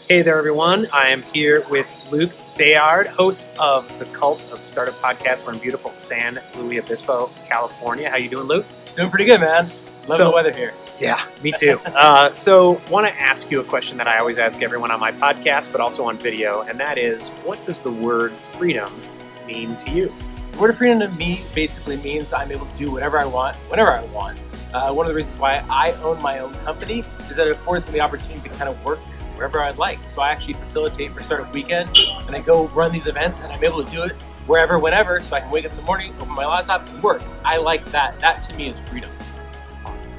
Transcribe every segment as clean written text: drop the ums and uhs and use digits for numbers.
Hey there, everyone. I am here with Luke Bayard, host of the Cult of Startup podcast. We're in beautiful San Luis Obispo, California. How you doing, Luke? Doing pretty good, man. Love the weather here. Yeah, me too. So want to ask you a question that I always ask everyone on my podcast, but also on video, and that is, what does the word freedom mean to you? The word freedom to me basically means I'm able to do whatever I want, whenever I want. One of the reasons why I own my own company is that it affords me the opportunity to kind of work wherever I'd like. So I actually facilitate for Startup Weekend, and I go run these events, and I'm able to do it wherever, whenever, so I can wake up in the morning, open my laptop, and work. I like that. That to me is freedom. Awesome.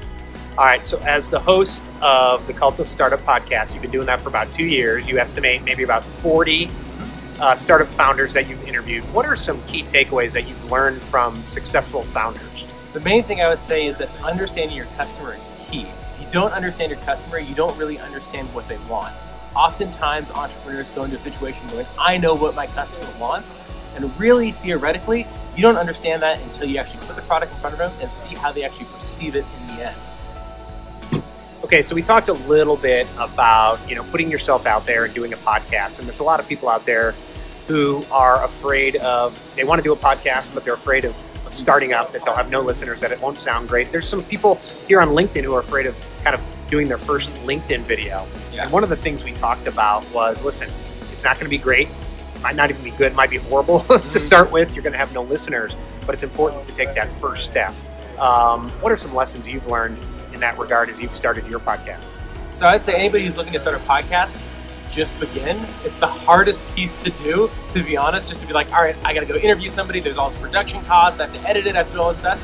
All right, so as the host of the Cult of Startup podcast, you've been doing that for about 2 years. You estimate maybe about 40 startup founders that you've interviewed. What are some key takeaways that you've learned from successful founders? The main thing I would say is that understanding your customer is key. If you don't understand your customer, you don't really understand what they want. Oftentimes, entrepreneurs go into a situation where I know what my customer wants, and really, theoretically, you don't understand that until you actually put the product in front of them and see how they actually perceive it in the end. Okay, so we talked a little bit about, putting yourself out there and doing a podcast, and there's a lot of people out there who are afraid of, they want to do a podcast, but they're afraid of starting up, that they'll have no listeners, that it won't sound great. There's some people here on LinkedIn who are afraid of kind of doing their first LinkedIn video. Yeah. And one of the things we talked about was, listen, it's not going to be great. It might not even be good. It might be horrible to start with. You're going to have no listeners, but it's important to take that first step. What are some lessons you've learned in that regard as you've started your podcast? So I'd say anybody who's looking to start a podcast, just begin. It's the hardest piece to do, to be honest, just to be like, all right, I got to go interview somebody. There's all this production cost. I have to edit it. I have to do all this stuff.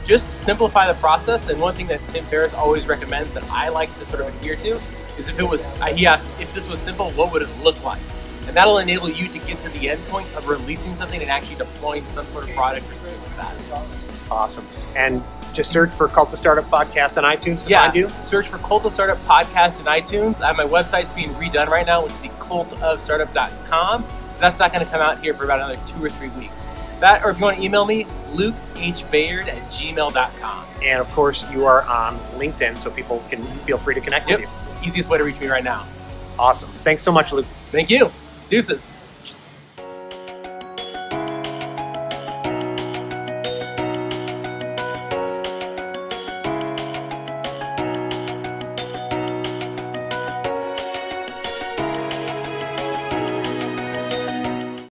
Just simplify the process. And one thing that Tim Ferriss always recommends that I like to sort of adhere to is he asked, if this was simple, what would it look like? And that'll enable you to get to the end point of releasing something and actually deploying some sort of product or something like that. Awesome. And just search for Cult of Startup Podcast on iTunes to find you? Search for Cult of Startup Podcast in iTunes. My website's being redone right now, which is the cultofstartup.com. That's not going to come out here for about another 2 or 3 weeks. That, or if you want to email me, lukehbayard@gmail.com. And of course, you are on LinkedIn, so people can feel free to connect with you. Easiest way to reach me right now. Awesome. Thanks so much, Luke. Thank you. Deuces.